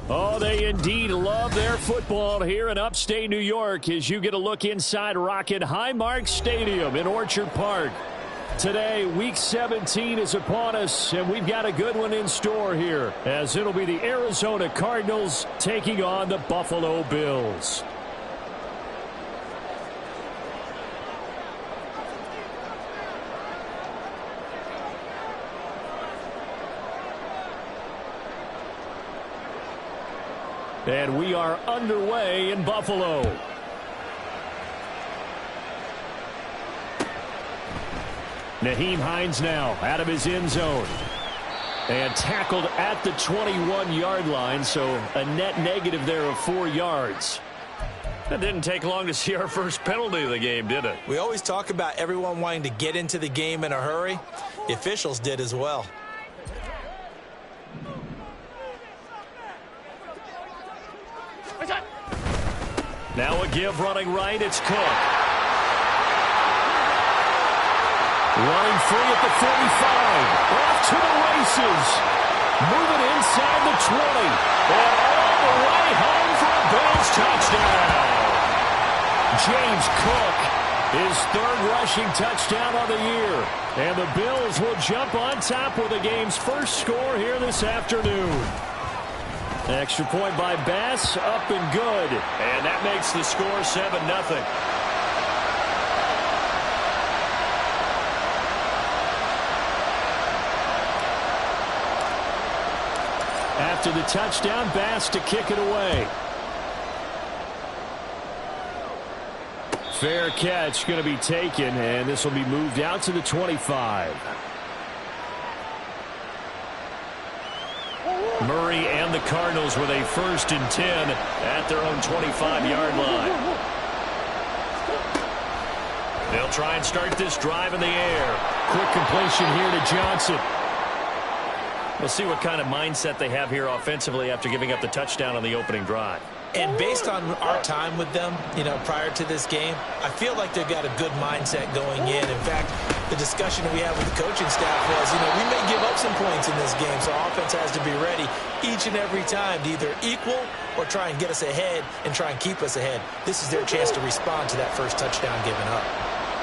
Oh, they indeed love their football here in upstate New York as you get a look inside Rocket Highmark Stadium in Orchard Park. Today, Week 17 is upon us, and we've got a good one in store here, as it'll be the Arizona Cardinals taking on the Buffalo Bills. And we are underway in Buffalo. Nyheim Hines now out of his end zone. And tackled at the 21-yard line, so a net negative there of 4 yards. That didn't take long to see our first penalty of the game, did it? We always talk about everyone wanting to get into the game in a hurry. The officials did as well. Now a give running right, it's Cook. Running free at the 45. Off to the races. Moving inside the 20. And all the way home for a Bills touchdown. James Cook, his third rushing touchdown of the year. And the Bills will jump on top with the game's first score here this afternoon. Extra point by Bass, up and good. And that makes the score 7-0. After the touchdown, Bass to kick it away. Fair catch going to be taken, and this will be moved out to the 25. Murray and the Cardinals with a 1st and 10 at their own 25-yard line. They'll try and start this drive in the air. Quick completion here to Johnson. We'll see what kind of mindset they have here offensively after giving up the touchdown on the opening drive. And based on our time with them, prior to this game, I feel like they've got a good mindset going in. In fact, the discussion we had with the coaching staff was, we may give up some points in this game, so offense has to be ready each and every time to either equal or try and get us ahead and try and keep us ahead. This is their chance to respond to that first touchdown given up.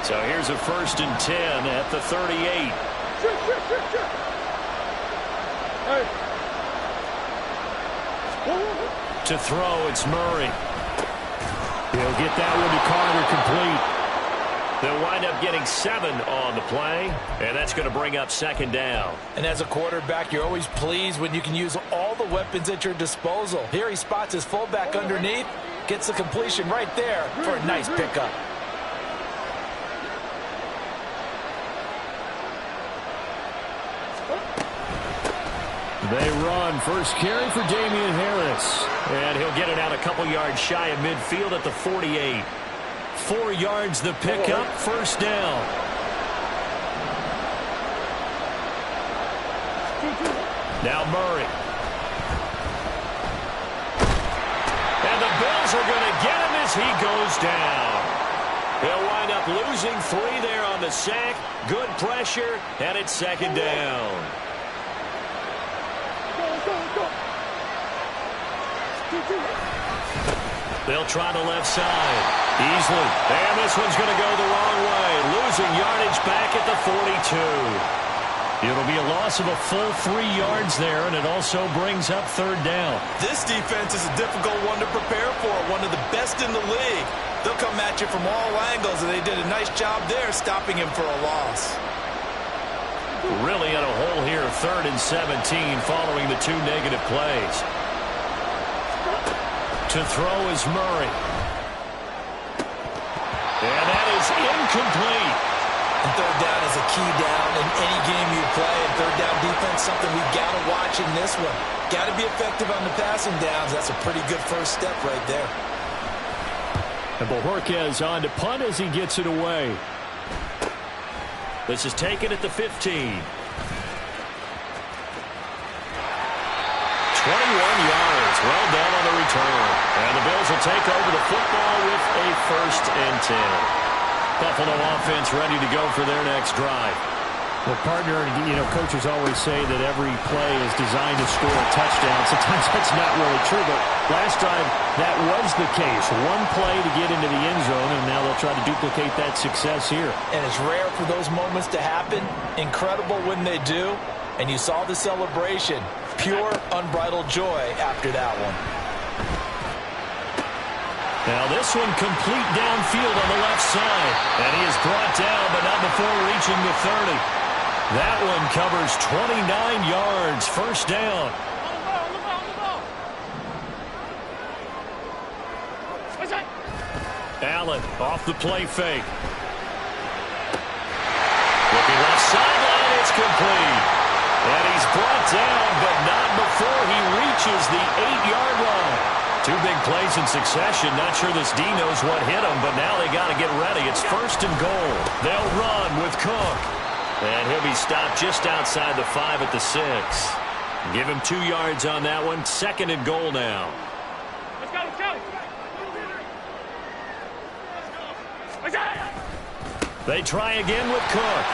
So here's a 1st and 10 at the 38. To throw, it's Murray. He'll get that one to Carter complete. They'll wind up getting 7 on the play, and that's going to bring up 2nd down. And as a quarterback, you're always pleased when you can use all the weapons at your disposal. Here he spots his fullback underneath, gets the completion right there for a nice pickup. They run. First carry for Damian Harris. And he'll get it out a couple yards shy of midfield at the 48. 4 yards the pickup. 1st down. Now Murray. And the Bills are going to get him as he goes down. He'll wind up losing 3 there on the sack. Good pressure, and it's 2nd down. They'll try the left side. Easily. And this one's going to go the wrong way. Losing yardage back at the 42. It'll be a loss of a full 3 yards there, and it also brings up 3rd down. This defense is a difficult one to prepare for. One of the best in the league. They'll come at you from all angles, and they did a nice job there stopping him for a loss. Really in a hole here, 3rd and 17 following the 2 negative plays. To throw is Murray. And that is incomplete. And 3rd down is a key down in any game you play. And 3rd down defense, something we've got to watch in this one. Got to be effective on the passing downs. That's a pretty good first step right there. And Bojorquez on to punt as he gets it away. This is taken at the 15. 21 yards. Well done on the return. And the Bills will take over the football with a 1st and 10. Buffalo offense ready to go for their next drive. Well, partner, coaches always say that every play is designed to score a touchdown. Sometimes that's not really true, but last time that was the case. One play to get into the end zone, and now they'll try to duplicate that success here. And it's rare for those moments to happen. Incredible when they do. And you saw the celebration. Pure, unbridled joy after that one. Now this one complete downfield on the left side. And he is brought down, but not before reaching the 30. That one covers 29 yards. First down. Allen off the play fake. Looking left sideline, it's complete. And he's brought down, but not before he reaches the 8-yard line. Two big plays in succession. Not sure this D knows what hit him, but now they got to get ready. It's first and goal. They'll run with Cook. And he'll be stopped just outside the 5 at the 6. Give him 2 yards on that one. Second and goal now. Let's go, let's go. They try again with Cook.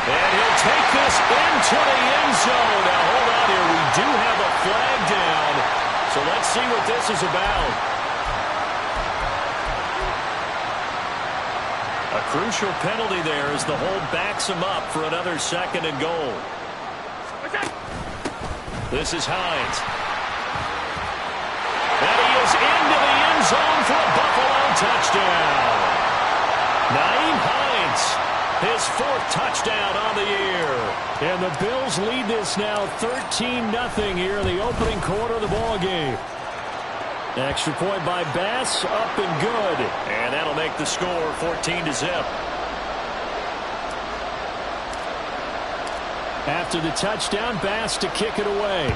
And he'll take this into the end zone. Now, hold on here. We do have a flag down. So let's see what this is about. A crucial penalty there as the hold backs him up for another second and goal. This is Hines. And he is into the end zone for a Buffalo touchdown. Naeem Hines, his 4th touchdown on the year. And the Bills lead this now 13-0 here in the opening quarter of the ballgame. Extra point by Bass, up and good. And that'll make the score 14-0. After the touchdown, Bass to kick it away.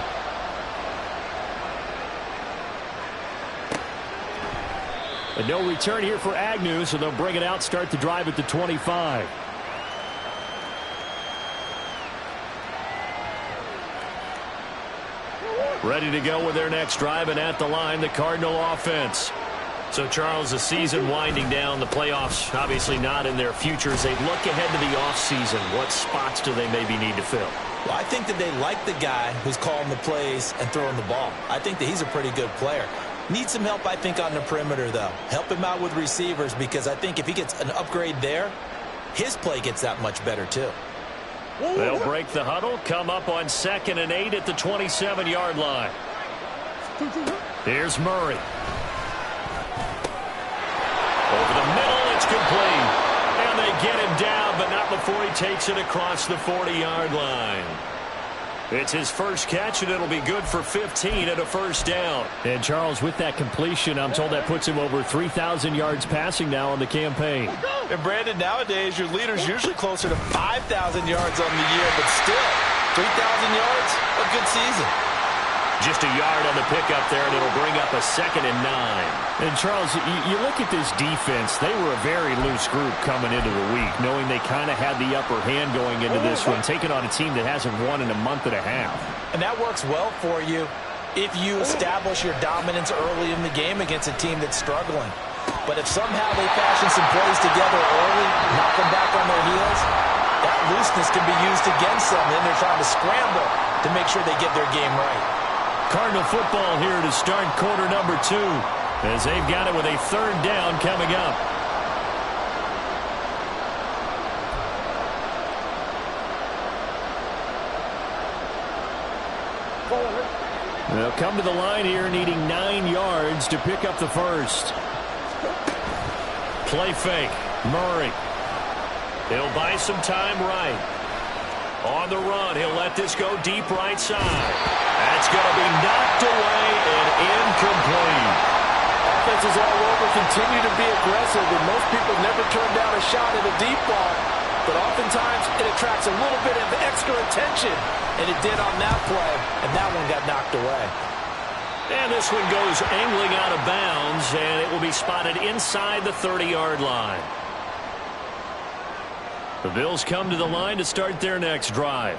And no return here for Agnew, so they'll bring it out, start the drive at the 25. Ready to go with their next drive, and at the line, the Cardinal offense. So, Charles, the season winding down, the playoffs obviously not in their futures. They look ahead to the offseason. What spots do they maybe need to fill? Well, I think that they like the guy who's calling the plays and throwing the ball. I think that he's a pretty good player. Needs some help, I think, on the perimeter, though. Help him out with receivers, because I think if he gets an upgrade there, his play gets that much better, too. They'll break the huddle, come up on 2nd and 8 at the 27-yard line. Here's Murray. Over the middle, it's complete. And they get him down, but not before he takes it across the 40-yard line. It's his first catch, and it'll be good for 15 at a first down. And, Charles, with that completion, I'm told that puts him over 3,000 yards passing now on the campaign. And, Brandon, nowadays, your leader's usually closer to 5,000 yards on the year, but still, 3,000 yards, a good season. Just a yard on the pickup there, and it'll bring up a 2nd and 9. And, Charles, you look at this defense. They were a very loose group coming into the week, knowing they kind of had the upper hand going into this one, taking on a team that hasn't won in a month and a half. And that works well for you if you establish your dominance early in the game against a team that's struggling. But if somehow they fashion some plays together early, knock them back on their heels, that looseness can be used against them. Then they're trying to scramble to make sure they get their game right. Cardinal football here to start quarter number 2, as they've got it with a 3rd down coming up. They'll come to the line here needing 9 yards to pick up the first. Play fake. Murray. He'll buy some time right. On the run, he'll let this go deep right side. That's going to be knocked away and incomplete. Offenses all over continue to be aggressive, and most people never turn down a shot at a deep ball. But oftentimes, it attracts a little bit of extra attention. And it did on that play, and that one got knocked away. And this one goes angling out of bounds, and it will be spotted inside the 30-yard line. The Bills come to the line to start their next drive.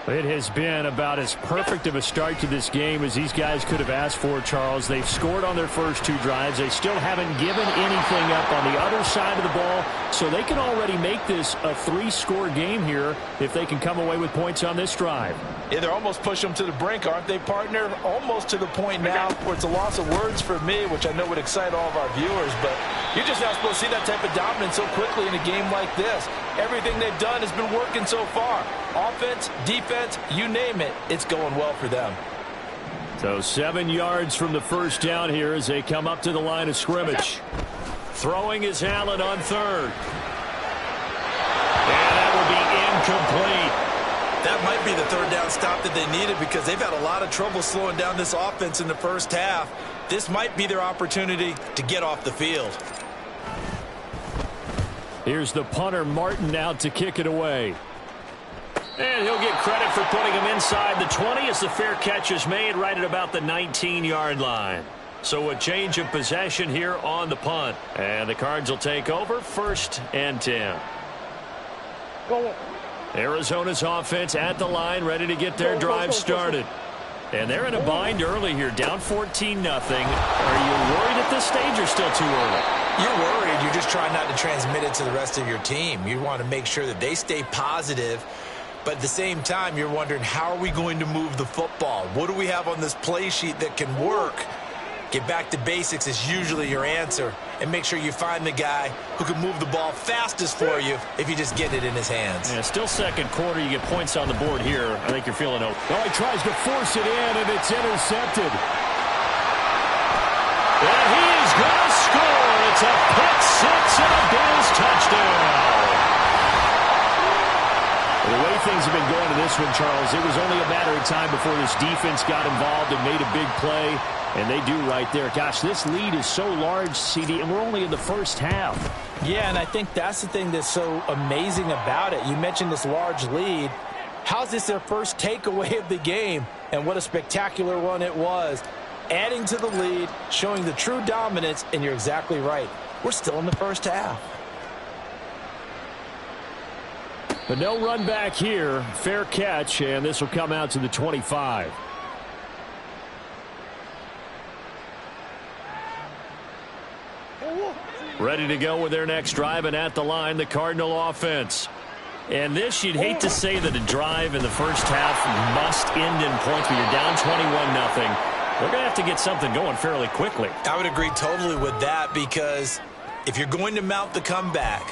It has been about as perfect of a start to this game as these guys could have asked for, Charles. They've scored on their first 2 drives. They still haven't given anything up on the other side of the ball, so they can already make this a 3-score game here if they can come away with points on this drive. Yeah, they're almost pushing them to the brink, aren't they, partner? Almost to the point now where it's a loss of words for me, which I know would excite all of our viewers, but you're just not supposed to see that type of dominance so quickly in a game like this. Everything they've done has been working so far. Offense, defense, you name it, it's going well for them. So 7 yards from the first down here as they come up to the line of scrimmage. Throwing is Allen on 3rd. And that will be incomplete. That might be the 3rd down stop that they needed because they've had a lot of trouble slowing down this offense in the first half. This might be their opportunity to get off the field. Here's the punter, Martin, out to kick it away. And he'll get credit for putting him inside the 20 as the fair catch is made right at about the 19-yard line. So a change of possession here on the punt. And the Cards will take over 1st and 10. Go. Arizona's offense at the line, ready to get their drive started. And they're in a bind early here, down 14-0. Are you worried at this stage or still too early? You're worried. You're just trying not to transmit it to the rest of your team. You want to make sure that they stay positive. But at the same time, you're wondering, how are we going to move the football? What do we have on this play sheet that can work? Get back to basics is usually your answer. And make sure you find the guy who can move the ball fastest for you if you just get it in his hands. Yeah, still second quarter. You get points on the board here. I think you're feeling okay. Well, he tries to force it in, and it's intercepted. And he is going to score. It's a pick six and a Bills touchdown. The way things have been going to this one, Charles, it was only a matter of time before this defense got involved and made a big play. And they do right there. Gosh, this lead is so large, CD, and we're only in the first half. Yeah, and I think that's the thing that's so amazing about it. You mentioned this large lead. How's this their first takeaway of the game? And what a spectacular one it was. Adding to the lead, showing the true dominance, and you're exactly right. We're still in the first half. But no run back here. Fair catch, and this will come out to the 25. Ready to go with their next drive, and at the line, the Cardinal offense. And this, you'd hate to say that a drive in the first half must end in points, but you're down 21-0. They're going to have to get something going fairly quickly. I would agree totally with that, because if you're going to mount the comeback,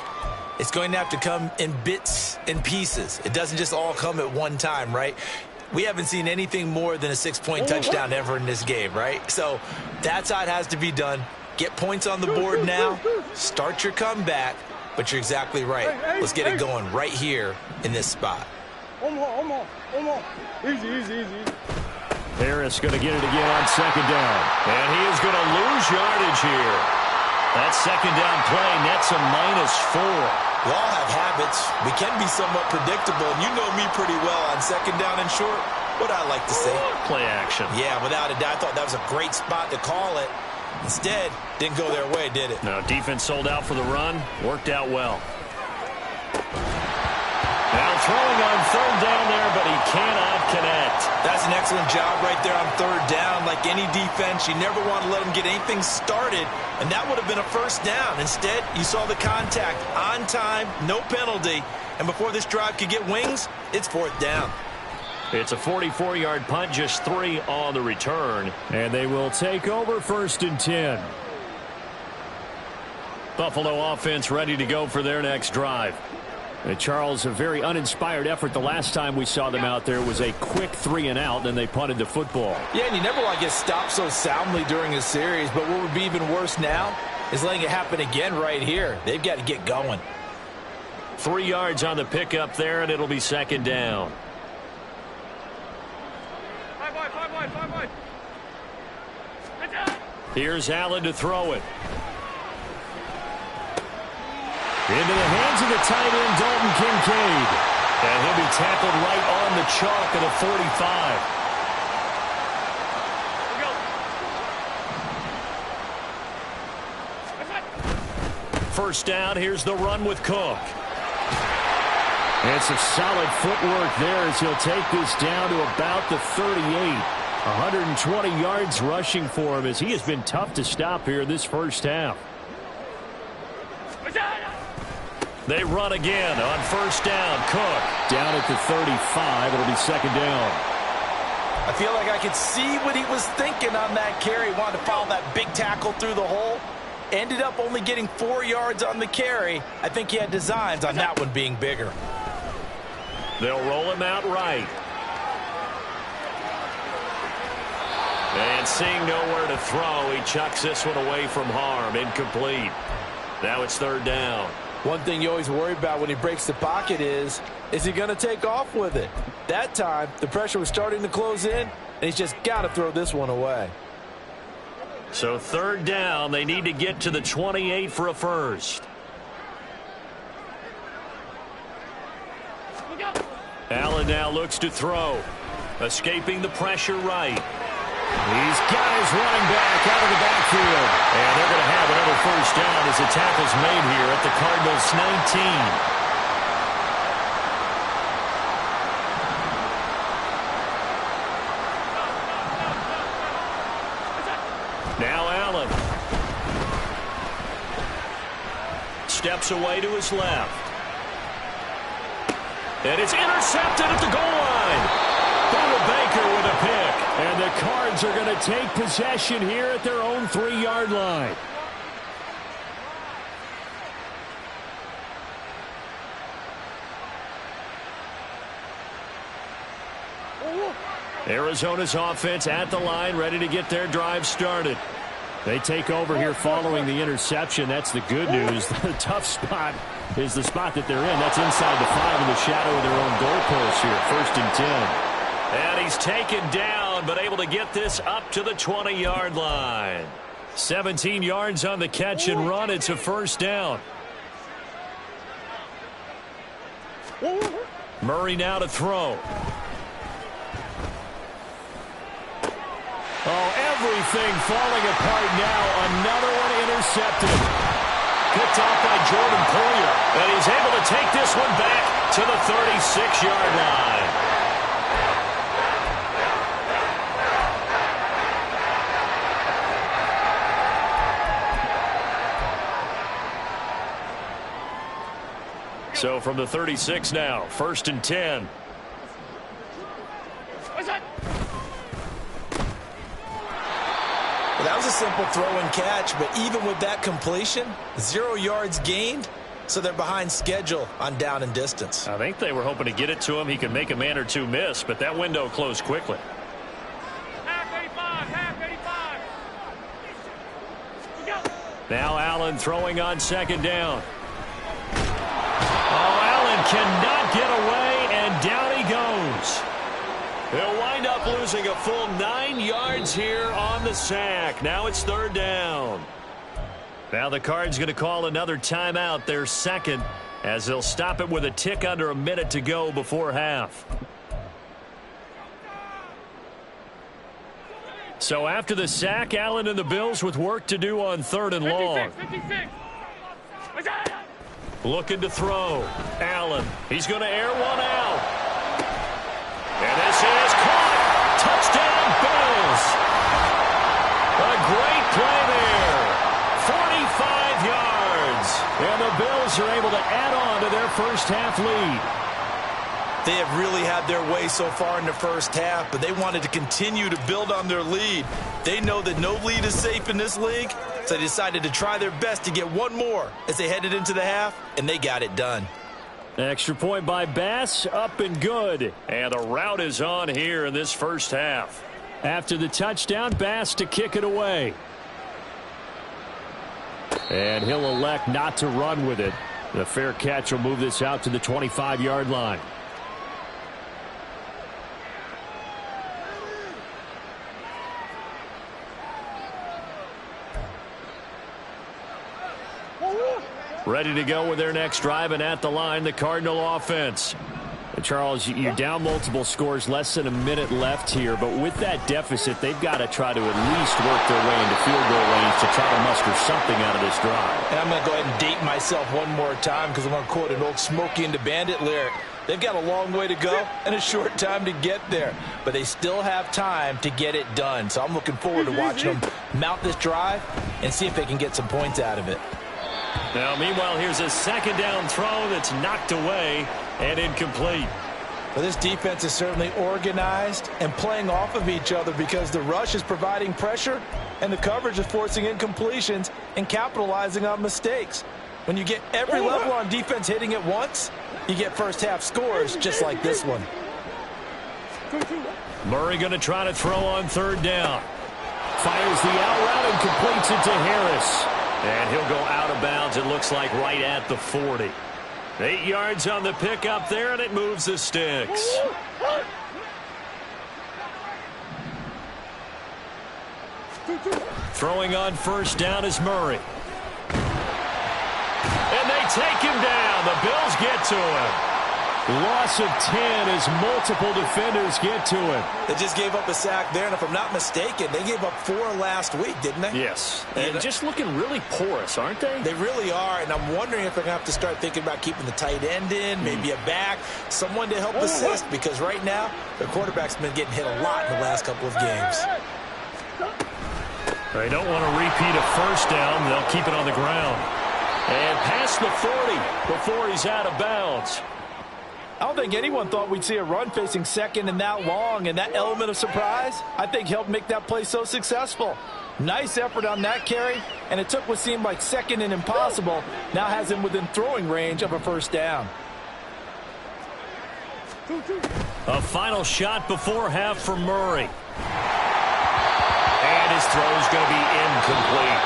it's going to have to come in bits and pieces. It doesn't just all come at one time, right? We haven't seen anything more than a 6-point touchdown ever in this game, right? So that's how it has to be done. Get points on the board now. Start your comeback. But you're exactly right. Let's get it going right here in this spot. Easy. Harris going to get it again on second down. And he is going to lose yardage here. That second down play nets a -4. We all have habits. We can be somewhat predictable. And you know me pretty well on second down and short. What I like to say. Play action. Yeah, without a doubt. I thought that was a great spot to call it. Instead, didn't go their way, did it? No, defense sold out for the run. Worked out well. Now throwing on third down there, but he cannot connect. That's an excellent job right there on third down. Like any defense, you never want to let them get anything started, and that would have been a first down. Instead, you saw the contact on time, no penalty, and before this drive could get wings, it's fourth down. It's a 44-yard punt, just 3 on the return. And they will take over 1st and 10. Buffalo offense ready to go for their next drive. And Charles, a very uninspired effort. The last time we saw them out there was a quick 3-and-out, and they punted the football. Yeah, and you never want to get stopped so soundly during a series. But what would be even worse now is letting it happen again right here. They've got to get going. 3 yards on the pickup there, and it'll be second down. 5 wide. Here's Allen to throw it. Into the hands of the tight end, Dalton Kincaid. And he'll be tackled right on the chalk at a 45. First down, here's the run with Cook. And some solid footwork there as he'll take this down to about the 38. 120 yards rushing for him as he has been tough to stop here this first half. They run again on first down. Cook down at the 35. It'll be second down. I feel like I could see what he was thinking on that carry. Wanted to follow that big tackle through the hole. Ended up only getting 4 yards on the carry. I think he had designs on that one being bigger. They'll roll him out right. And seeing nowhere to throw, he chucks this one away from harm. Incomplete. Now it's third down. One thing you always worry about when he breaks the pocket is he going to take off with it? That time, the pressure was starting to close in, and he's just got to throw this one away. So third down, they need to get to the 28 for a first. Allen now looks to throw. Escaping the pressure right. He's got his running back out of the backfield. And they're going to have another first down as the tackle's made here at the Cardinals' 19. Now Allen. Steps away to his left. And it's intercepted at the goal line. Baker with a pick. And the Cards are going to take possession here at their own 3-yard line. Arizona's offense at the line, ready to get their drive started. They take over here following the interception. That's the good news. The tough spot is the spot that they're in. That's inside the 5 in the shadow of their own goalpost here. First and 10. And he's taken down, but able to get this up to the 20-yard line. 17 yards on the catch and run. It's a first down. Murray now to throw. Oh, everything falling apart now. Another one intercepted. Picked off by Jordan Poyer. And he's able to take this one back to the 36-yard line. So from the 36 now, first and 10. Well, that was a simple throw and catch, but even with that completion, 0 yards gained, so they're behind schedule on down and distance. I think they were hoping to get it to him. He could make a man or two miss, but that window closed quickly. Half 85. Now Allen throwing on second down. Oh, Allen cannot get away, and down he goes. He'll wind up losing a full 9 yards here on the sack. Now it's third down. Now the Cards going to call another timeout, their second, as they'll stop it with a tick under a minute to go before half. So after the sack, Allen and the Bills with work to do on third and long. 56. Looking to throw. Allen. He's going to air one out. And this is caught. Touchdown, Bills. A great play there. 45 yards. And the Bills are able to add on to their first half lead. They have really had their way so far in the first half, but they wanted to continue to build on their lead. They know that no lead is safe in this league, so they decided to try their best to get one more as they headed into the half, and they got it done. Extra point by Bass, up and good. And the route is on here in this first half. After the touchdown, Bass to kick it away. And he'll elect not to run with it. The fair catch will move this out to the 25-yard line. Ready to go with their next drive, and at the line, the Cardinal offense. And Charles, you're down multiple scores, less than a minute left here, but with that deficit, they've got to try to at least work their way into field goal range to try to muster something out of this drive. And I'm going to go ahead and date myself one more time because I'm going to quote an old Smokey and the Bandit lyric. They've got a long way to go and a short time to get there, but they still have time to get it done. So I'm looking forward to watching them mount this drive and see if they can get some points out of it. Now, meanwhile, here's a second down throw that's knocked away and incomplete. Well, this defense is certainly organized and playing off of each other because the rush is providing pressure and the coverage is forcing incompletions and capitalizing on mistakes. When you get every level on defense hitting at once, you get first-half scores just like this one. Murray going to try to throw on third down. Fires the out route and completes it to Harris. And he'll go out of bounds, it looks like, right at the 40. 8 yards on the pickup there, and it moves the sticks. Throwing on first down is Murray. And they take him down. The Bills get to him. Loss of 10 as multiple defenders get to him. They just gave up a sack there, and if I'm not mistaken, they gave up 4 last week, didn't they? Yes. And just looking really porous, aren't they? They really are, and I'm wondering if they're going to have to start thinking about keeping the tight end in, maybe a back, someone to help assist, because right now, their quarterback's been getting hit a lot in the last couple of games. They don't want to repeat a first down. They'll keep it on the ground. And past the 40 before he's out of bounds. I don't think anyone thought we'd see a run facing second and that long, and that element of surprise, I think, helped make that play so successful. Nice effort on that carry, and it took what seemed like second and impossible, now has him within throwing range of a first down. A final shot before half for Murray. And his throw's going to be incomplete.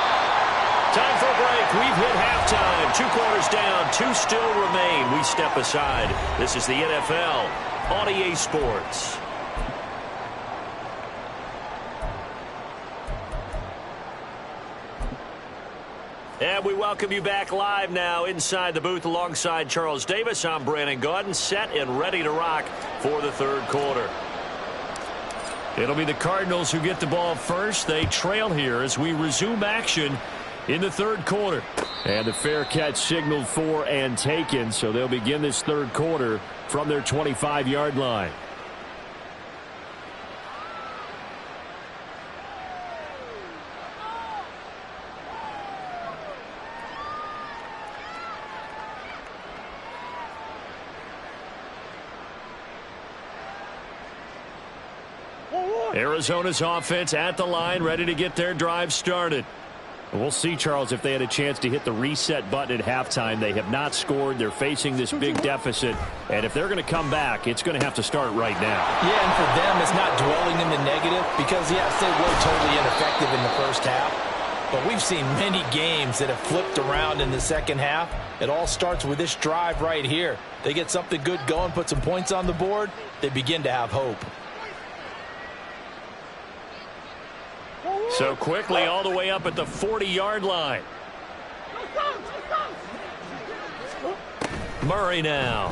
Time for a break. We've hit halftime. 2 quarters down. 2 still remain. We step aside. This is the NFL on EA Sports. And we welcome you back live now inside the booth alongside Charles Davis. I'm Brandon Gaudin, set and ready to rock for the third quarter. It'll be the Cardinals who get the ball first. They trail here as we resume action in the third quarter. And the fair catch signaled for and taken, so they'll begin this third quarter from their 25-yard line. Arizona's offense at the line, ready to get their drive started. We'll see, Charles, if they had a chance to hit the reset button at halftime. They have not scored. They're facing this big deficit. And if they're going to come back, it's going to have to start right now. Yeah, and for them, it's not dwelling in the negative because, yes, they were totally ineffective in the first half. But we've seen many games that have flipped around in the second half. It all starts with this drive right here. They get something good going, put some points on the board, they begin to have hope. So quickly all the way up at the 40-yard line. Murray now.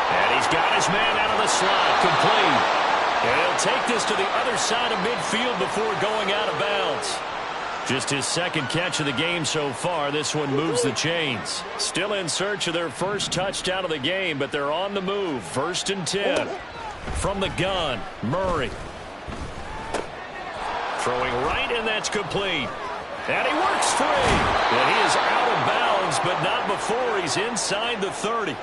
And he's got his man out of the slot, complete. And he'll take this to the other side of midfield before going out of bounds. Just his second catch of the game so far. This one moves the chains. Still in search of their first touchdown of the game, but they're on the move. 1st and 10. From the gun, Murray. Throwing right, and that's complete. And he works free. And he is out of bounds, but not before he's inside the 30.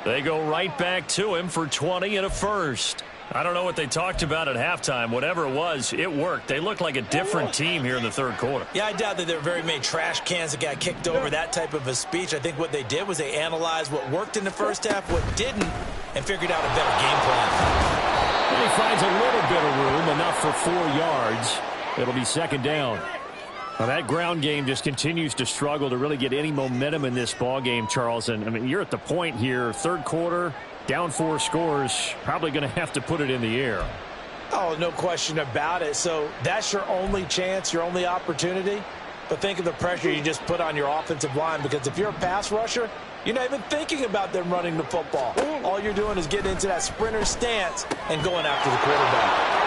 They go right back to him for 20 and a first. I don't know what they talked about at halftime. Whatever it was, it worked. They look like a different team here in the third quarter. Yeah, I doubt that there were very many trash cans that got kicked over, that type of a speech. I think what they did was they analyzed what worked in the first half, what didn't, and figured out a better game plan. And he finds a little bit of room, enough for 4 yards. It'll be second down. Well, that ground game just continues to struggle to really get any momentum in this ball game, Charles. And I mean, you're at the point here, third quarter, down 4 scores, probably going to have to put it in the air. Oh, no question about it. So that's your only chance, your only opportunity. But think of the pressure you just put on your offensive line, because if you're a pass rusher, you're not even thinking about them running the football. All you're doing is getting into that sprinter stance and going after the quarterback.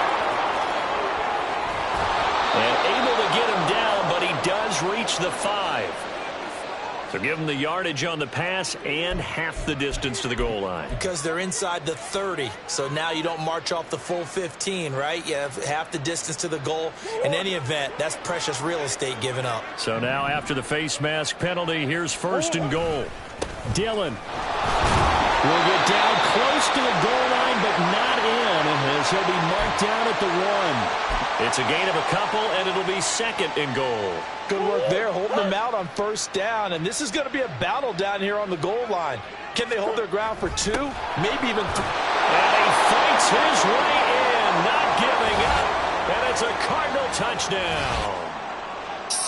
And able to get him down, but he does reach the 5. So give them the yardage on the pass and half the distance to the goal line. Because they're inside the 30, so now you don't march off the full 15, right? You have half the distance to the goal. In any event, that's precious real estate given up. So now after the face mask penalty, here's first and goal. Dillon will get down close to the goal line, but not in, as he'll be marked down at the 1. It's a gain of a couple, and it'll be second and goal. Good work there, holding them out on first down, and this is going to be a battle down here on the goal line. Can they hold their ground for 2, maybe even 3? And he fights his way in, not giving up, and it's a Cardinal touchdown.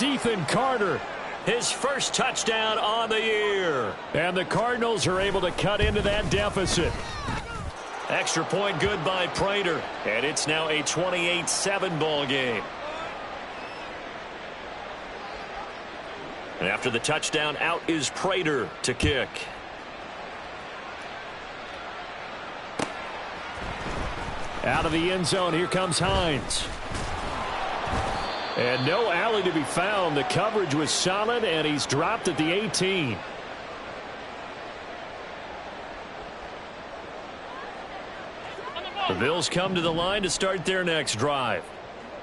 Ethan Carter, his first touchdown on the year. And the Cardinals are able to cut into that deficit. Extra point good by Prater, and it's now a 28-7 ball game. And after the touchdown, out is Prater to kick. Out of the end zone, here comes Hines. And no alley to be found. The coverage was solid, and he's dropped at the 18. The Bills come to the line to start their next drive.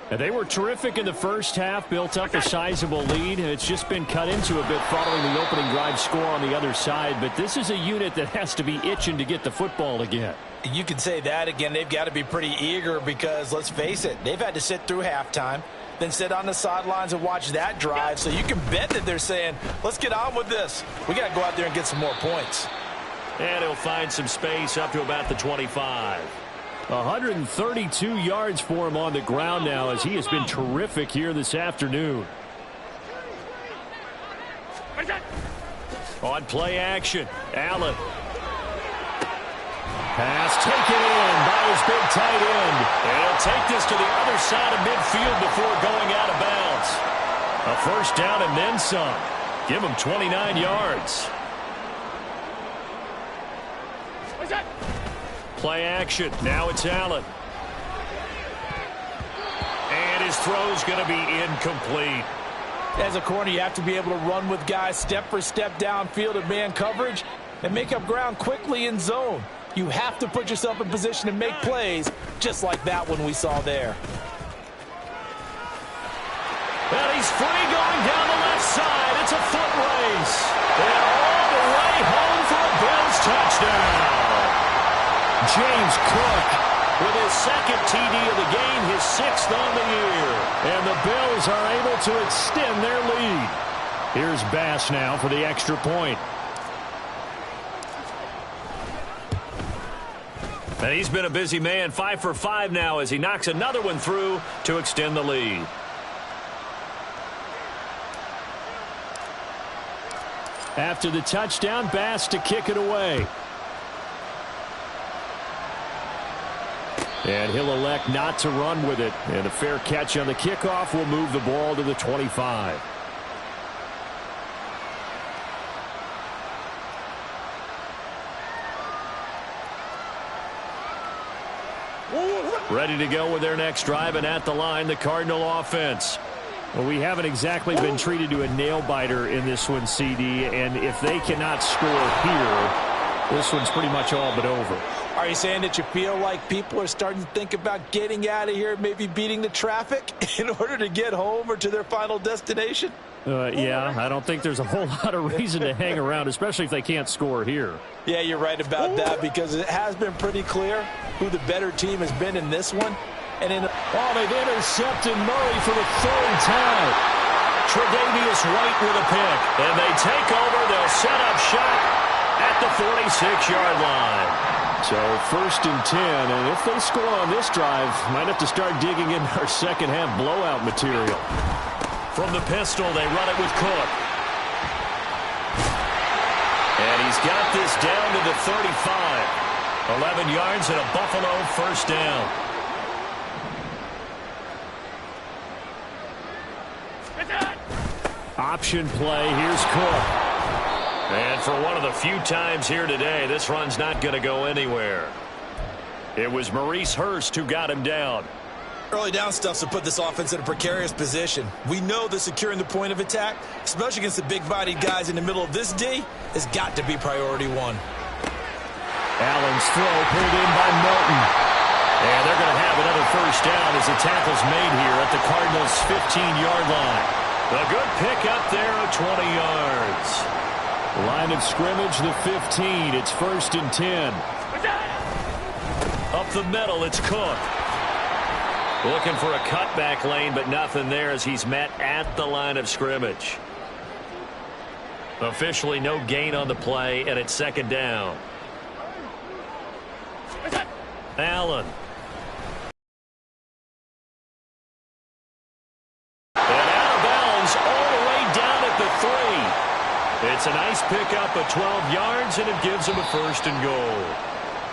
And they were terrific in the first half, built up a sizable lead. It's just been cut into a bit following the opening drive score on the other side. But this is a unit that has to be itching to get the football again. You can say that again. They've got to be pretty eager because, let's face it, they've had to sit through halftime, then sit on the sidelines and watch that drive. So you can bet that they're saying, let's get on with this. We got to go out there and get some more points. And he'll find some space up to about the 25. 132 yards for him on the ground now, as he has been terrific here this afternoon. On play action, Allen. Pass taken in by his big tight end. And he'll take this to the other side of midfield before going out of bounds. A first down and then some. Give him 29 yards. Play action. Now it's Allen. And his throw's going to be incomplete. As a corner, you have to be able to run with guys step for step downfield of man coverage and make up ground quickly in zone. You have to put yourself in position to make plays, just like that one we saw there. And he's free going down the left side. It's a foot race. And all the way home for a Bills touchdown. James Cook with his second TD of the game, his 6th on the year. And the Bills are able to extend their lead. Here's Bass now for the extra point. And he's been a busy man, 5 for 5 now as he knocks another one through to extend the lead. After the touchdown, Bass to kick it away. And he'll elect not to run with it. And a fair catch on the kickoff will move the ball to the 25. Ready to go with their next drive, and at the line, the Cardinal offense. Well, we haven't exactly been treated to a nail-biter in this one, CD, and if they cannot score here, this one's pretty much all but over. Are you saying that you feel like people are starting to think about getting out of here, maybe beating the traffic in order to get home or to their final destination? Yeah, I don't think there's a whole lot of reason to hang around, especially if they can't score here. Yeah, you're right about that, because it has been pretty clear who the better team has been in this one. And they've intercepted Murray for the 3rd time. Tre'Davious White with a pick. And they take over. They'll set up shop at the 46-yard line. So 1st and 10, and if they score on this drive, might have to start digging in our second half blowout material. From the pistol, they run it with Cook. And he's got this down to the 35. 11 yards and a Buffalo first down. Option play, here's Cook. And for one of the few times here today, this run's not going to go anywhere. It was Maurice Hurst who got him down. Early down stuff to put this offense in a precarious position. We know that securing the point of attack, especially against the big-bodied guys in the middle of this D, has got to be priority one. Allen's throw pulled in by Milton. And they're going to have another first down as the tackle's made here at the Cardinals' 15-yard line. A good pick up there at 20 yards. Line of scrimmage, the 15. It's 1st and 10. Up the middle, it's Cook. Looking for a cutback lane, but nothing there as he's met at the line of scrimmage. Officially no gain on the play, and it's 2nd down. Allen. And out of bounds all the way down at the 3. It's a nice pickup of 12 yards, and it gives him a 1st and goal.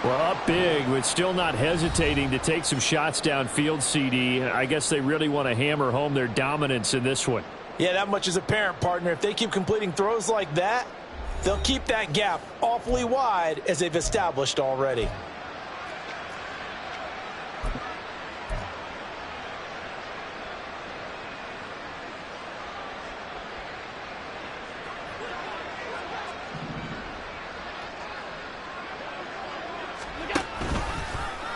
Well, up big, but still not hesitating to take some shots downfield, CD. I guess they really want to hammer home their dominance in this one. Yeah, that much is apparent, partner. If they keep completing throws like that, they'll keep that gap awfully wide as they've established already.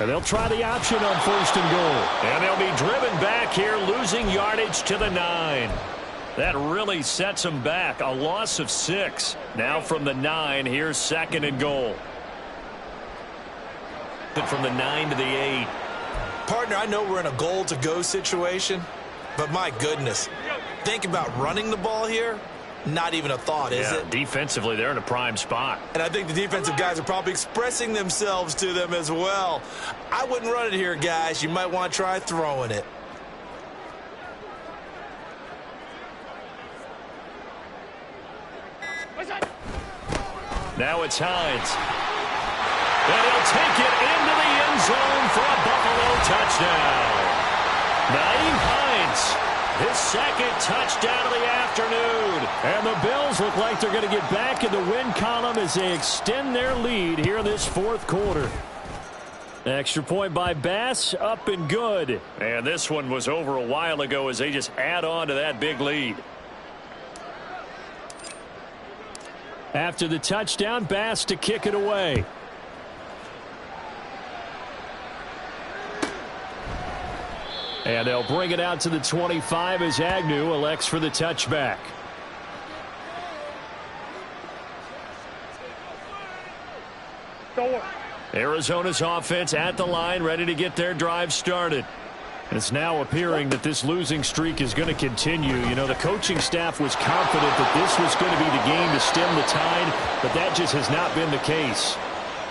And they'll try the option on 1st and goal. And they'll be driven back here, losing yardage to the 9. That really sets them back. A loss of 6. Now from the 9, here's 2nd and goal. From the 9 to the 8. Partner, I know we're in a goal-to-go situation, but my goodness, think about running the ball here. Not even a thought, is it? Defensively, they're in a prime spot. And I think the defensive guys are probably expressing themselves to them as well. I wouldn't run it here, guys. You might want to try throwing it. Now it's Hines. And he'll take it into the end zone for a Buffalo touchdown. Nyheim Hines. His 2nd touchdown of the afternoon. And the Bills look like they're going to get back in the win column as they extend their lead here in this 4th quarter. Extra point by Bass, up and good. And this one was over a while ago as they just add on to that big lead. After the touchdown, Bass to kick it away. And they'll bring it out to the 25 as Agnew elects for the touchback. Arizona's offense at the line, ready to get their drive started. It's now appearing that this losing streak is going to continue. You know, the coaching staff was confident that this was going to be the game to stem the tide, but that just has not been the case.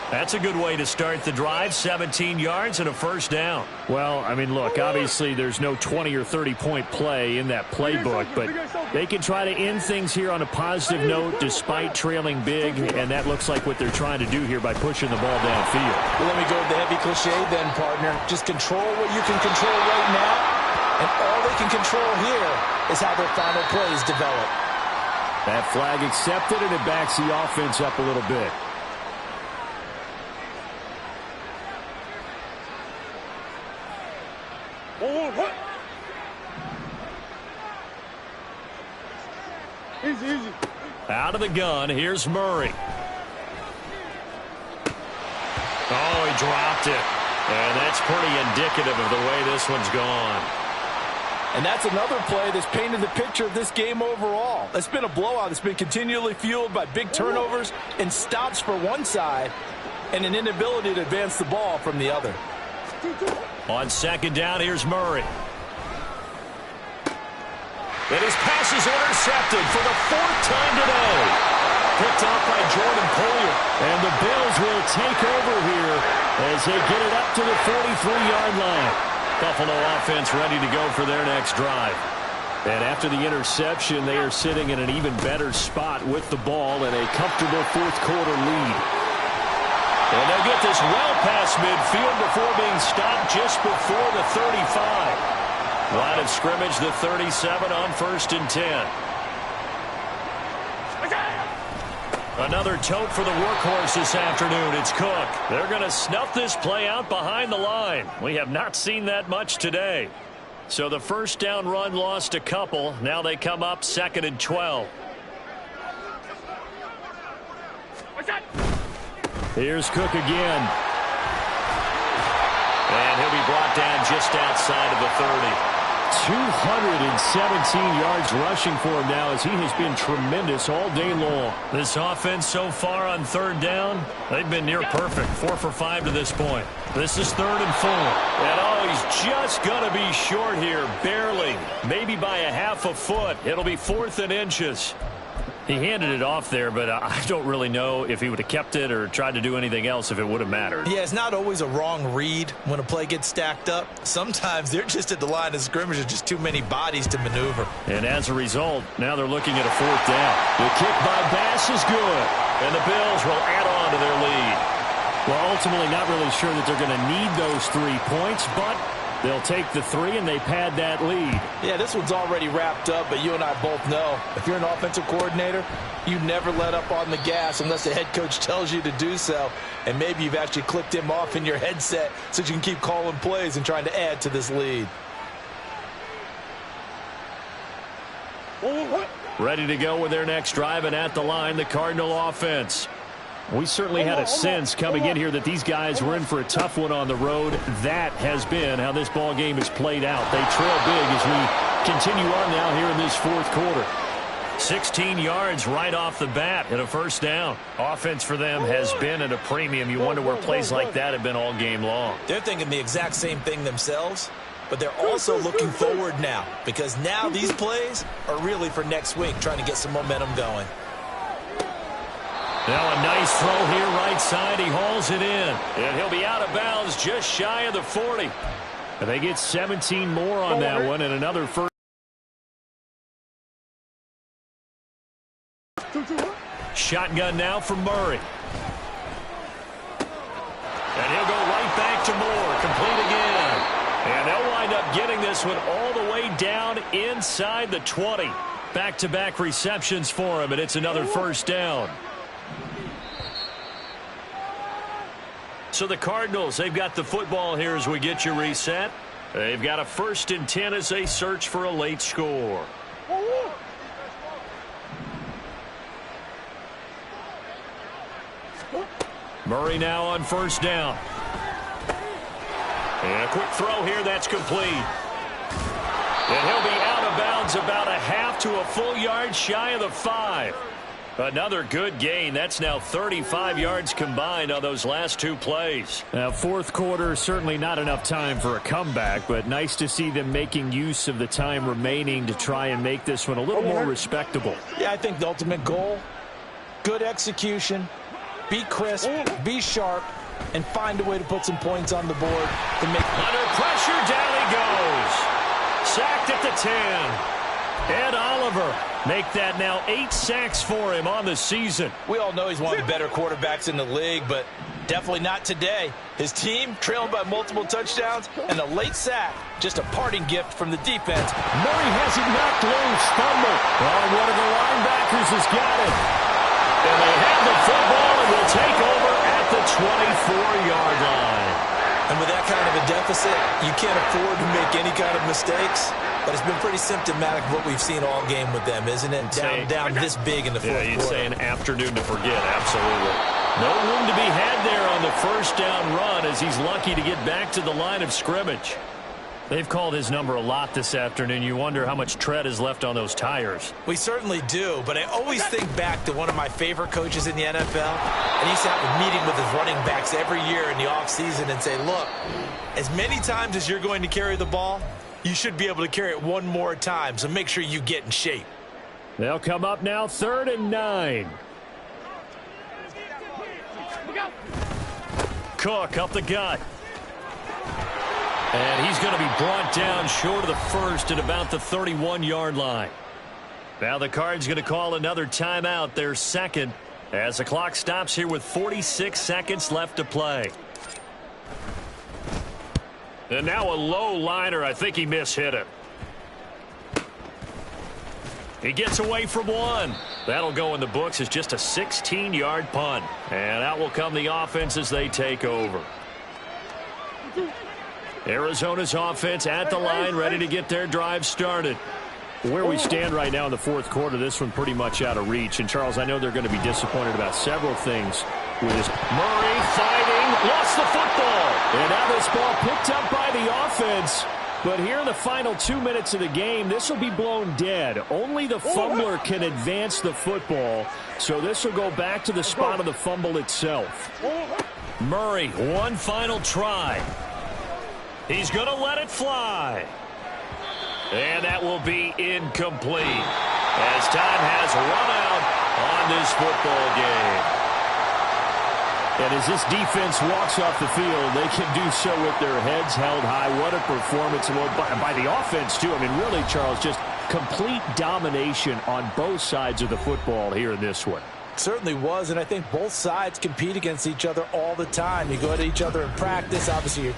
That's a good way to start the drive. 17 yards and a 1st down. Well, I mean, look, obviously there's no 20 or 30-point play in that playbook, but they can try to end things here on a positive note despite trailing big, and that looks like what they're trying to do here by pushing the ball downfield. Well, let me go with the heavy cliche then, partner. Just control what you can control right now, and all they can control here is how their final plays develop. That flag accepted, and it backs the offense up a little bit. Easy. Out of the gun, here's Murray. Oh, he dropped it. And that's pretty indicative of the way this one's gone. And that's another play that's painted the picture of this game overall. It's been a blowout. It's been continually fueled by big turnovers and stops for one side and an inability to advance the ball from the other. On 2nd down, here's Murray. And his pass is intercepted for the 4th time today. Picked off by Jordan Poyer. And the Bills will take over here as they get it up to the 43-yard line. Buffalo offense ready to go for their next drive. And after the interception, they are sitting in an even better spot with the ball and a comfortable 4th quarter lead. And they'll get this well past midfield before being stopped just before the 35. Line of scrimmage, the 37 on 1st and 10. Another tote for the workhorse this afternoon. It's Cook. They're going to snuff this play out behind the line. We have not seen that much today. So the first down run lost a couple. Now they come up 2nd and 12. Here's Cook again. And he'll be brought down just outside of the 30. 217 yards rushing for him now as he has been tremendous all day long. This offense so far on 3rd down, they've been near perfect. 4 for 5 to this point. This is 3rd and 4. And oh, he's just going to be short here, barely. Maybe by a half a foot. It'll be 4th and inches. He handed it off there, but I don't really know if he would have kept it or tried to do anything else if it would have mattered. Yeah, it's not always a wrong read when a play gets stacked up. Sometimes they're just at the line of scrimmage. There's just too many bodies to maneuver. And as a result, now they're looking at a 4th down. The kick by Bass is good, and the Bills will add on to their lead. Well, ultimately not really sure that they're going to need those 3 points, but they'll take the 3 and they pad that lead. Yeah, this one's already wrapped up, but you and I both know if you're an offensive coordinator, you never let up on the gas unless the head coach tells you to do so. And maybe you've actually clicked him off in your headset so you can keep calling plays and trying to add to this lead. Ready to go with their next drive, and at the line, the Cardinal offense. We certainly had a sense coming in here that these guys were in for a tough one on the road. That has been how this ball game has played out. They trail big as we continue on now here in this 4th quarter. 16 yards right off the bat and a 1st down. Offense for them has been at a premium. You wonder where plays like that have been all game long. They're thinking the exact same thing themselves, but they're also looking forward now because now these plays are really for next week, trying to get some momentum going. Now a nice throw here right side. He hauls it in. And he'll be out of bounds just shy of the 40. And they get 17 more on that one and another first. Shotgun now for Murray. And he'll go right back to Moore. Complete again. And they'll wind up getting this one all the way down inside the 20. Back-to-back receptions for him, and it's another 1st down. So the Cardinals, they've got the football here as we get you reset. They've got a 1st and 10 as they search for a late score. Murray now on 1st down. And a quick throw here, that's complete. And he'll be out of bounds about a half to a full yard shy of the 5. Another good gain. That's now 35 yards combined on those last 2 plays. Now, 4th quarter, certainly not enough time for a comeback, but nice to see them making use of the time remaining to try and make this one a little more respectable. Yeah, I think the ultimate goal, good execution, be crisp, be sharp, and find a way to put some points on the board to make. Under pressure, down he goes. Sacked at the 10. Ed Oliver make that now 8 sacks for him on the season. We all know he's one of the better quarterbacks in the league, but definitely not today. His team trailing by multiple touchdowns and a late sack. Just a parting gift from the defense. Murray has it knocked loose. Fumble. Oh, one of the linebackers has got it. And they have the football and will take over at the 24-yard line. And with that kind of a deficit, you can't afford to make any kind of mistakes. But it's been pretty symptomatic of what we've seen all game with them, isn't it? Down this big in the 4th quarter. Yeah, you'd say an afternoon to forget, absolutely. No room to be had there on the 1st down run as he's lucky to get back to the line of scrimmage. They've called his number a lot this afternoon. You wonder how much tread is left on those tires. We certainly do, but I always think back to one of my favorite coaches in the NFL. And he used to have a meeting with his running backs every year in the offseason and say, look, as many times as you're going to carry the ball, you should be able to carry it one more time, so make sure you get in shape. They'll come up now 3rd and 9. Cook up the gut. And he's going to be brought down short of the 1st at about the 31-yard line. Now the Cards going to call another timeout, their 2nd, as the clock stops here with 46 seconds left to play. And now a low liner. I think he mishit it. He gets away from one. That'll go in the books as just a 16-yard punt. And out will come the offense as they take over. Arizona's offense at the line, ready to get their drive started. Where we stand right now in the fourth quarter, this one pretty much out of reach. And, Charles, I know they're going to be disappointed about several things with this. Murray fighting, lost the football. And now this ball picked up by the offense. But here in the final 2 minutes of the game, this will be blown dead. Only the fumbler can advance the football. So this will go back to the spot of the fumble itself. Murray, one final try. He's going to let it fly. And that will be incomplete as time has run out on this football game. And as this defense walks off the field, they can do so with their heads held high. What a performance by the offense, too. I mean, really, Charles, just complete domination on both sides of the football here in this one. Certainly was, and I think both sides compete against each other all the time. You go at each other in practice, obviously you're